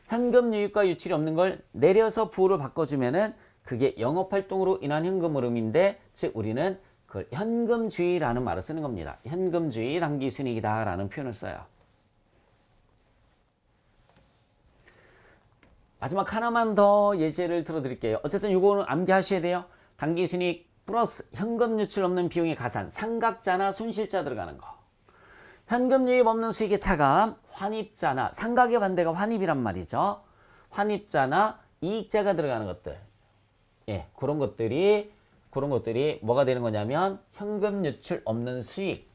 현금 유입과 유출이 없는 걸 내려서 부호를 바꿔주면은 그게 영업활동으로 인한 현금 흐름인데 즉 우리는 그걸 현금주의라는 말을 쓰는 겁니다. 현금주의 당기순이익이다 라는 표현을 써요. 마지막 하나만 더 예제를 들어드릴게요. 어쨌든 이거는 암기하셔야 돼요. 당기순이익 플러스 현금 유출 없는 비용의 가산, 상각자나 손실자 들어가는 거. 현금 유입 없는 수익의 차감, 환입자나 상각의 반대가 환입이란 말이죠. 환입자나 이익자가 들어가는 것들. 예, 그런 것들이 뭐가 되는 거냐면 현금 유출 없는 수익,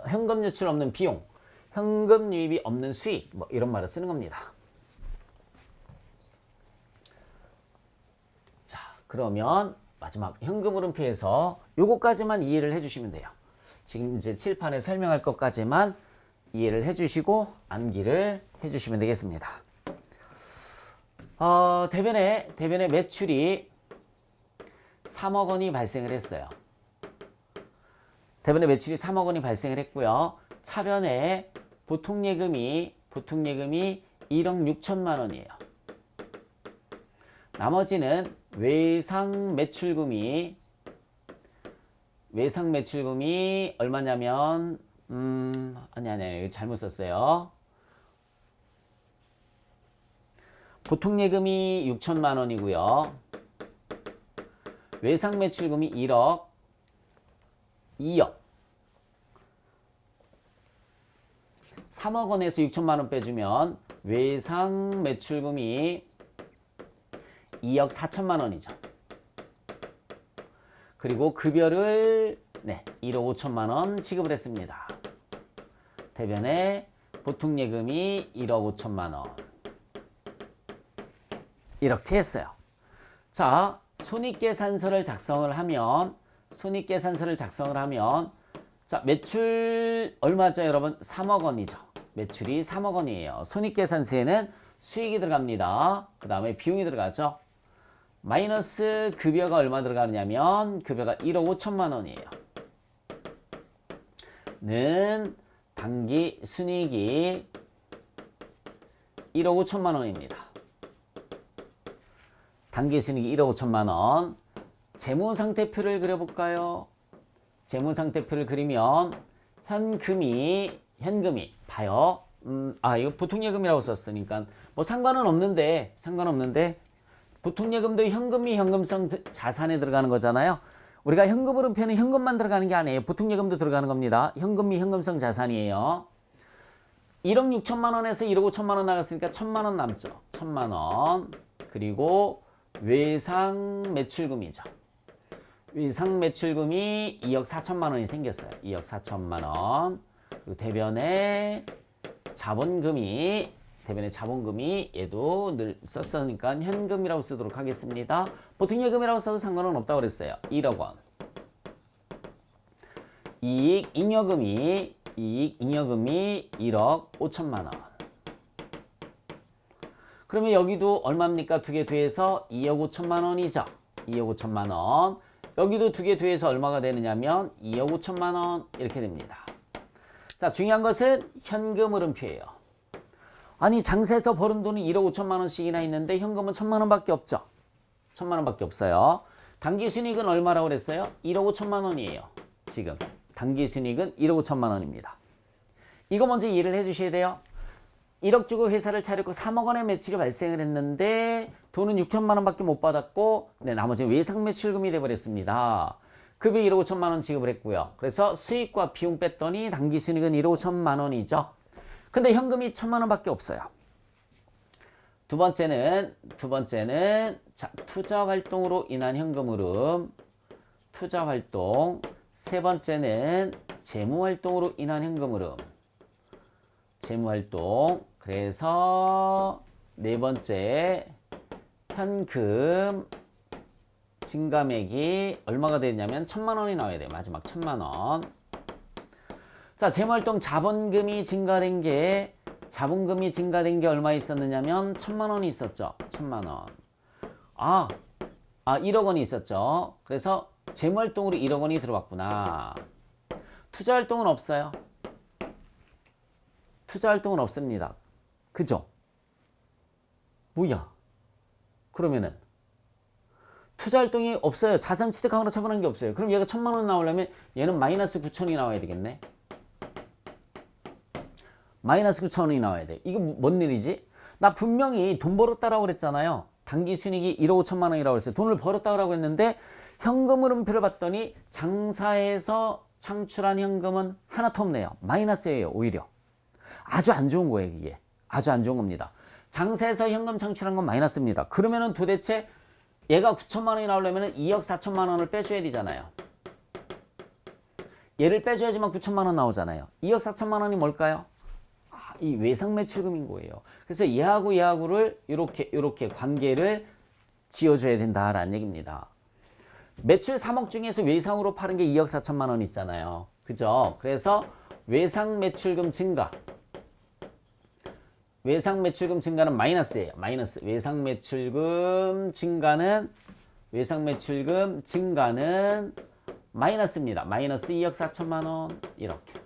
현금 유출 없는 비용, 현금 유입이 없는 수익, 뭐 이런 말을 쓰는 겁니다. 자, 그러면 마지막 현금 흐름표에서 요거까지만 이해를 해주시면 돼요. 지금 이제 칠판에 설명할 것까지만 이해를 해주시고 암기를 해주시면 되겠습니다. 대변에 매출이 3억 원이 발생을 했어요. 대변에 매출이 3억 원이 발생을 했고요. 차변에 보통예금이 1억 6천만 원이에요. 나머지는 외상 매출금이 얼마냐면 아니 잘못 썼어요. 보통예금이 6천만 원이고요. 외상 매출금이 2억 3억 원에서 6천만 원 빼주면 외상 매출금이 2억 4천만 원이죠. 그리고 급여를 1억 5천만 원 지급을 했습니다. 대변에 보통예금이 1억 5천만 원. 이렇게 했어요. 자, 손익계산서를 작성을 하면 자, 매출 얼마죠, 여러분? 3억 원이죠. 매출이 3억 원이에요. 손익계산서에는 수익이 들어갑니다. 그 다음에 비용이 들어가죠. 마이너스 급여가 얼마 들어가느냐면 급여가 1억 5천만 원이에요. 는 당기 순이익이 1억 5천만 원입니다. 당기 순이익이 1억 5천만 원. 재무상태표를 그려볼까요? 재무상태표를 그리면 현금이 봐요. 이거 보통예금이라고 썼으니까 뭐 상관은 없는데 보통예금도 현금이 현금성 자산에 들어가는 거잖아요. 우리가 현금 흐름표는 현금만 들어가는 게 아니에요. 보통예금도 들어가는 겁니다. 현금이 현금성 자산이에요. 1억 6천만 원에서 1억 5천만 원 나갔으니까 1천만 원 남죠. 1천만 원. 그리고 외상 매출금이죠. 외상 매출금이 2억 4천만 원이 생겼어요. 2억 4천만 원. 그리고 대변에 자본금이 얘도 늘 썼으니까 현금이라고 쓰도록 하겠습니다. 보통예금이라고 써도 상관은 없다고 그랬어요. 1억 원. 이익 잉여금이 1억 5천만 원. 그러면 여기도 얼마입니까? 두 개 더해서 2억 5천만 원이죠. 2억 5천만 원. 여기도 두 개 더해서 얼마가 되느냐면 2억 5천만 원 이렇게 됩니다. 자, 중요한 것은 현금 흐름표예요. 아니, 장사에서 버는 돈이 1억 5천만 원씩이나 있는데 현금은 1천만 원밖에 없죠. 1천만 원밖에 없어요. 당기순이익은 얼마라고 그랬어요? 1억 5천만 원이에요. 지금 당기순이익은 1억 5천만 원입니다. 이거 먼저 이해를 해주셔야 돼요. 1억 주고 회사를 차렸고 3억 원의 매출이 발생을 했는데 돈은 6천만 원밖에 못 받았고 나머지는 외상 매출금이 돼버렸습니다. 급여 1억 5천만 원 지급을 했고요. 그래서 수익과 비용 뺐더니 당기순이익은 1억 5천만 원이죠. 근데 현금이 1천만 원밖에 없어요. 두 번째는 자, 투자 활동으로 인한 현금 흐름, 투자 활동. 세 번째는 재무 활동으로 인한 현금 흐름, 재무 활동. 그래서 네 번째 현금 증가액이 얼마가 되냐면 1천만 원이 나와야 돼요. 마지막 1천만 원. 자, 재무활동 자본금이 증가된 게 얼마 있었느냐면 1천만 원이 있었죠. 1천만 원. 1억 원이 있었죠. 그래서 재무활동으로 1억 원이 들어왔구나. 투자활동은 없어요. 투자활동은 없습니다. 그죠? 뭐야? 그러면은 투자활동이 없어요. 자산 취득하거나 처분한 게 없어요. 그럼 얘가 1천만 원 나오려면 얘는 마이너스 9천이 나와야 되겠네. 마이너스 9천 원이 나와야 돼. 이거 뭔 일이지? 나 분명히 돈 벌었다라고 그랬잖아요. 당기순이익이 1억 5천만 원이라고 했어요. 돈을 벌었다고 했는데 현금 흐름표를 봤더니 장사해서 창출한 현금은 하나도 없네요. 마이너스예요. 오히려. 아주 안 좋은 거예요. 이게. 아주 안 좋은 겁니다. 장세에서 현금 창출한 건 마이너스입니다. 그러면은 도대체 얘가 9천만 원이 나오려면 2억 4천만 원을 빼줘야 되잖아요. 얘를 빼줘야지만 9천만 원 나오잖아요. 2억 4천만 원이 뭘까요? 이 외상 매출금인 거예요. 그래서 얘하고를 이렇게 관계를 지어줘야 된다라는 얘기입니다. 매출 3억 중에서 외상으로 파는 게 2억 4천만 원 있잖아요. 그죠? 그래서 외상 매출금 증가. 외상 매출금 증가는 마이너스예요. 마이너스. 외상 매출금 증가는 마이너스입니다. 마이너스 2억 4천만 원. 이렇게.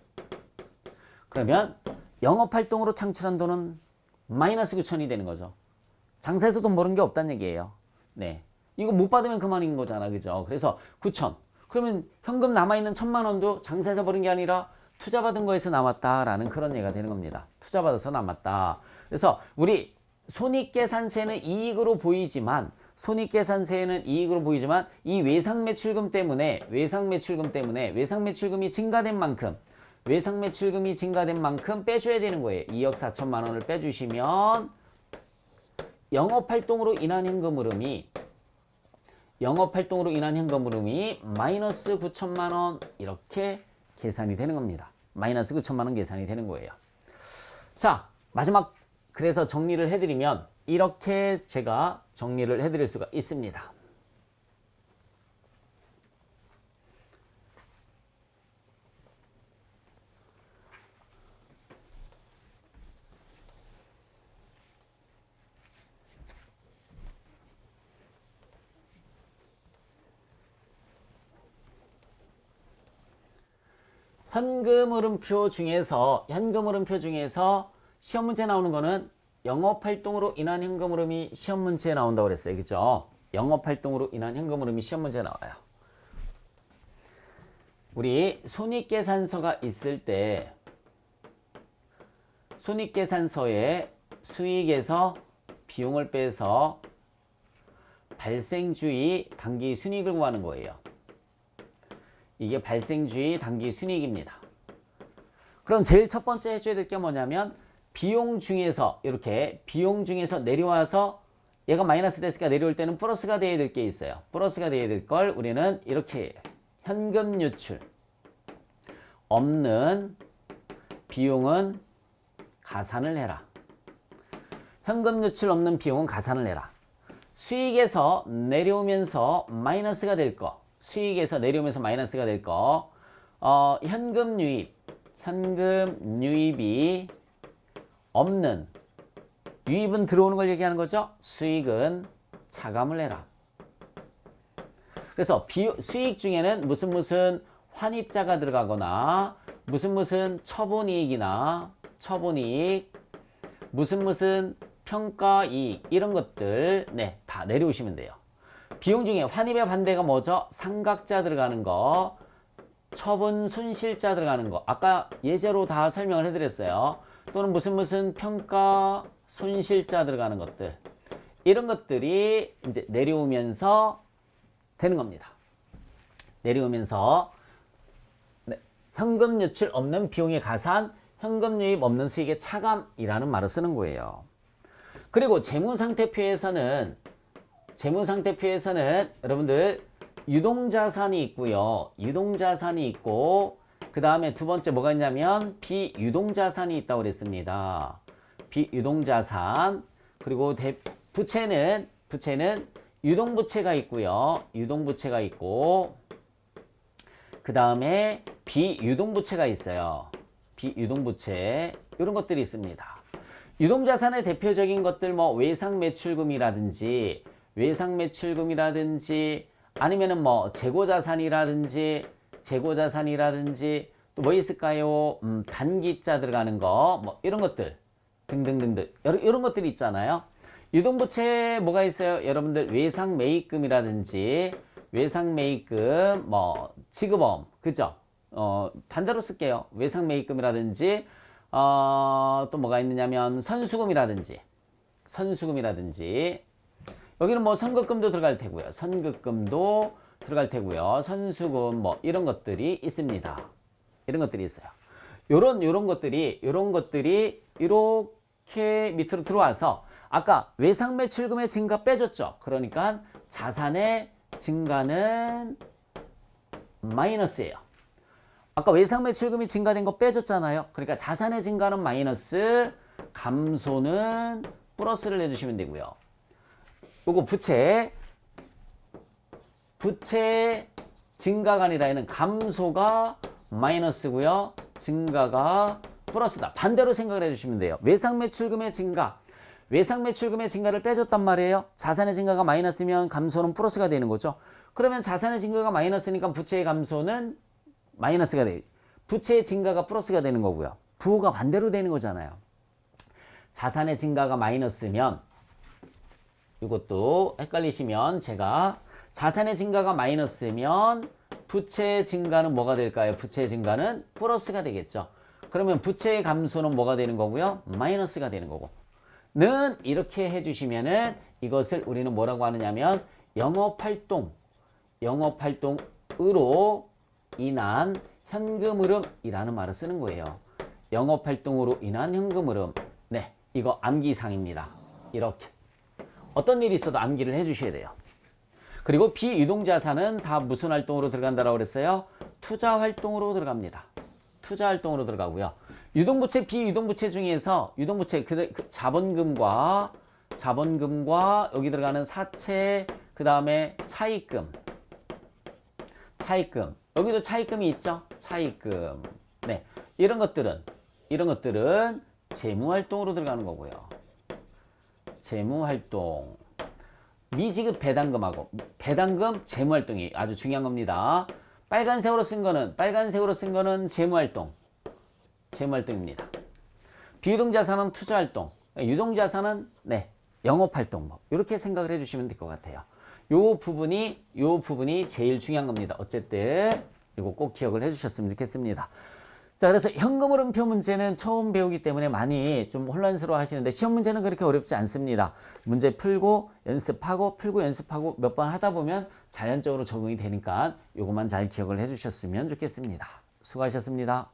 그러면 영업활동으로 창출한 돈은 마이너스 9천이 되는 거죠. 장사에서 돈 버는 게 없다는 얘기예요. 네. 이거 못 받으면 그만인 거잖아. 그죠? 그래서 9천. 그러면 현금 남아있는 1,000만 원도 장사에서 버는 게 아니라 투자 받은 거에서 남았다라는 그런 얘기가 되는 겁니다. 투자 받아서 남았다. 그래서 우리 손익계산서에는 이익으로 보이지만 이 외상 매출금 때문에 외상 매출금이 증가된 만큼 빼줘야 되는 거예요. 2억 4천만 원을 빼주시면 영업활동으로 인한 현금 흐름이 마이너스 9천만 원 이렇게 계산이 되는 겁니다. 마이너스 9천만 원 계산이 되는 거예요. 자, 마지막 그래서 정리를 해드리면 이렇게 제가 정리를 해드릴 수가 있습니다. 현금 흐름표 중에서 시험 문제 나오는 거는 영업활동으로 인한 현금 흐름이 시험 문제에 나온다고 그랬어요. 그죠? 영업활동으로 인한 현금 흐름이 시험 문제에 나와요. 우리 손익계산서가 있을 때 손익계산서에 수익에서 비용을 빼서 발생주의 당기 순이익을 구하는 거예요. 이게 발생주의 당기 순이익입니다. 그럼 제일 첫 번째 해줘야 될 게 뭐냐면 비용 중에서 내려와서 얘가 마이너스 됐으니까 내려올 때는 플러스가 돼야 될 게 있어요. 플러스가 돼야 될 걸 우리는 이렇게 해요. 현금 유출 없는 비용은 가산을 해라. 현금 유출 없는 비용은 가산을 해라. 수익에서 내려오면서 마이너스가 될 거. 현금 유입이 없는, 유입은 들어오는 걸 얘기하는 거죠. 수익은 차감을 해라. 그래서 수익 중에는 무슨 환입자가 들어가거나 무슨 처분이익, 무슨 평가이익 이런 것들 다 내려오시면 돼요. 비용 중에 환입의 반대가 뭐죠? 상각자 들어가는 거, 처분 손실자 들어가는 거. 아까 예제로 다 설명을 해드렸어요. 또는 무슨 평가 손실자 들어가는 것들. 이런 것들이 이제 내려오면서 되는 겁니다. 내려오면서 현금 유출 없는 비용의 가산, 현금 유입 없는 수익의 차감이라는 말을 쓰는 거예요. 그리고 재무상태표에서는 여러분들 유동자산이 있고요. 유동자산이 있고 그 다음에 두 번째 뭐가 있냐면 비유동자산이 있다고 그랬습니다. 비유동자산. 그리고 부채는 유동부채가 있고요. 유동부채가 있고 그 다음에 비유동부채가 있어요. 비유동부채 이런 것들이 있습니다. 유동자산의 대표적인 것들 뭐 외상매출금이라든지 아니면은 뭐 재고자산이라든지 또 뭐 있을까요? 단기자 들어가는 거 뭐 이런 것들 등등등등 이런 것들이 있잖아요. 유동부채 뭐가 있어요? 여러분들 외상매입금이라든지 뭐 지급엄 그죠? 반대로 쓸게요. 외상매입금이라든지 또 뭐가 있느냐면 선수금이라든지 여기는 뭐 선급금도 들어갈 테고요. 선급금도 들어갈 테고요. 선수금 뭐 이런 것들이 있습니다. 이런 것들이 있어요. 요런 것들이 이렇게 밑으로 들어와서 아까 외상 매출금의 증가 빼줬죠. 그러니까 자산의 증가는 마이너스예요. 아까 외상 매출금이 증가된 거 빼줬잖아요. 그러니까 자산의 증가는 마이너스, 감소는 플러스를 해주시면 되고요. 요거 부채 증가가 아니라 얘는 감소가 마이너스고요. 증가가 플러스다. 반대로 생각을 해주시면 돼요. 외상 매출금의 증가. 외상 매출금의 증가를 빼줬단 말이에요. 자산의 증가가 마이너스면 감소는 플러스가 되는 거죠. 그러면 자산의 증가가 마이너스니까 부채의 감소는 마이너스가 돼. 부채의 증가가 플러스가 되는 거고요. 부호가 반대로 되는 거잖아요. 자산의 증가가 마이너스면 이것도 헷갈리시면 제가 자산의 증가가 마이너스면 부채의 증가는 뭐가 될까요? 부채의 증가는 플러스가 되겠죠. 그러면 부채의 감소는 뭐가 되는 거고요? 마이너스가 되는 거고. 는 이렇게 해주시면은 이것을 우리는 뭐라고 하느냐면 영업활동으로 인한 현금 흐름이라는 말을 쓰는 거예요. 영업활동으로 인한 현금 흐름. 네, 이거 암기상입니다. 이렇게. 어떤 일이 있어도 암기를 해주셔야 돼요. 그리고 비유동자산은 다 무슨 활동으로 들어간다라고 그랬어요? 투자활동으로 들어갑니다. 투자활동으로 들어가고요. 유동부채, 비유동부채 중에서 유동부채 자본금과 여기 들어가는 사채, 그 다음에 차입금. 여기도 차입금이 있죠? 차입금. 네, 이런 것들은 재무활동으로 들어가는 거고요. 재무활동. 미지급 배당금하고 배당금 재무활동이 아주 중요한 겁니다. 빨간색으로 쓴 거는 재무활동입니다. 비유동자산은 투자활동, 유동자산은 네, 영업활동 뭐 이렇게 생각을 해주시면 될 것 같아요. 요 부분이 제일 중요한 겁니다. 어쨌든 이거 꼭 기억을 해주셨으면 좋겠습니다. 자, 그래서 현금 흐름표 문제는 처음 배우기 때문에 많이 좀 혼란스러워 하시는데 시험 문제는 그렇게 어렵지 않습니다. 문제 풀고 연습하고 몇 번 하다 보면 자연적으로 적응이 되니까 요것만 잘 기억을 해주셨으면 좋겠습니다. 수고하셨습니다.